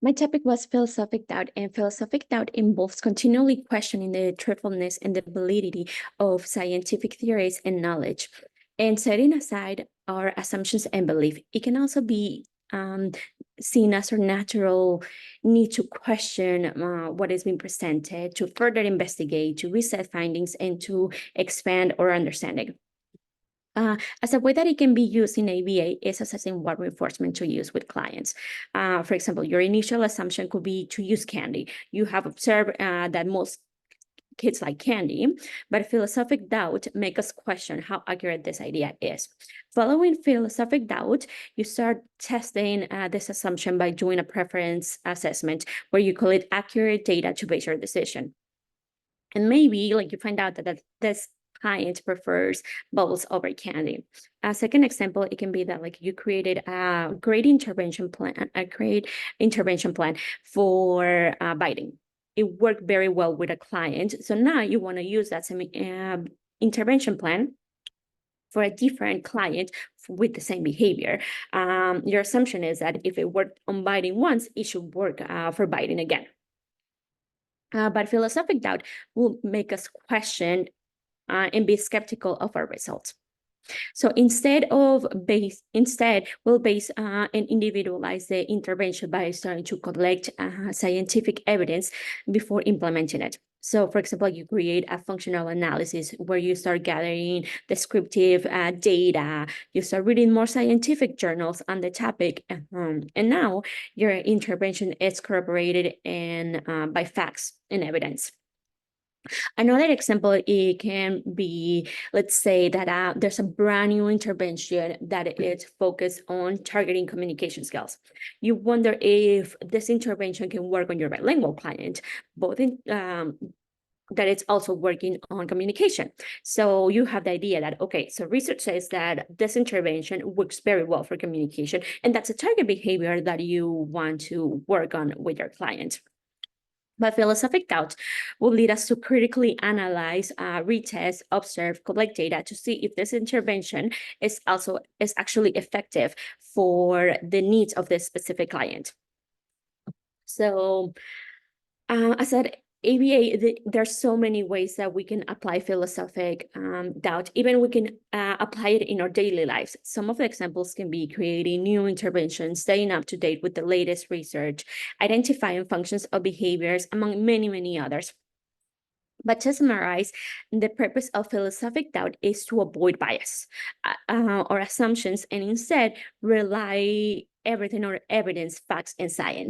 My topic was philosophic doubt, and philosophic doubt involves continually questioning the truthfulness and the validity of scientific theories and knowledge, and setting aside our assumptions and belief. It can also be seen as our natural need to question what is being presented, to further investigate, to reset findings, and to expand our understanding. As a way that it can be used in ABA is assessing what reinforcement to use with clients. For example, your initial assumption could be to use candy. You have observed that most kids like candy, but philosophic doubt make us question how accurate this idea is. Following philosophic doubt, you start testing this assumption by doing a preference assessment where you call it accurate data to base your decision. And maybe like you find out that this client prefers bubbles over candy. A second example, it can be that like you created a great intervention plan for biting. It worked very well with a client. So now you want to use that same intervention plan for a different client with the same behavior. Your assumption is that if it worked on biting once, it should work for biting again. But philosophic doubt will make us question and be skeptical of our results. So instead, we'll base and individualize the intervention by starting to collect scientific evidence before implementing it. So, for example, you create a functional analysis where you start gathering descriptive data, you start reading more scientific journals on the topic, and now your intervention is corroborated by facts and evidence. Another example, it can be, let's say that there's a brand new intervention that is focused on targeting communication skills. You wonder if this intervention can work on your bilingual client, both in that it's also working on communication. So you have the idea that, okay, so research says that this intervention works very well for communication, and that's a target behavior that you want to work on with your client. But philosophic doubt will lead us to critically analyze, retest, observe, collect data to see if this intervention is actually effective for the needs of this specific client. So, as I said, ABA, there's so many ways that we can apply philosophic doubt. Even we can apply it in our daily lives. Some of the examples can be creating new interventions, staying up to date with the latest research, identifying functions of behaviors, among many, many others. But to summarize, the purpose of philosophic doubt is to avoid bias or assumptions and instead rely everything on evidence, facts, and science.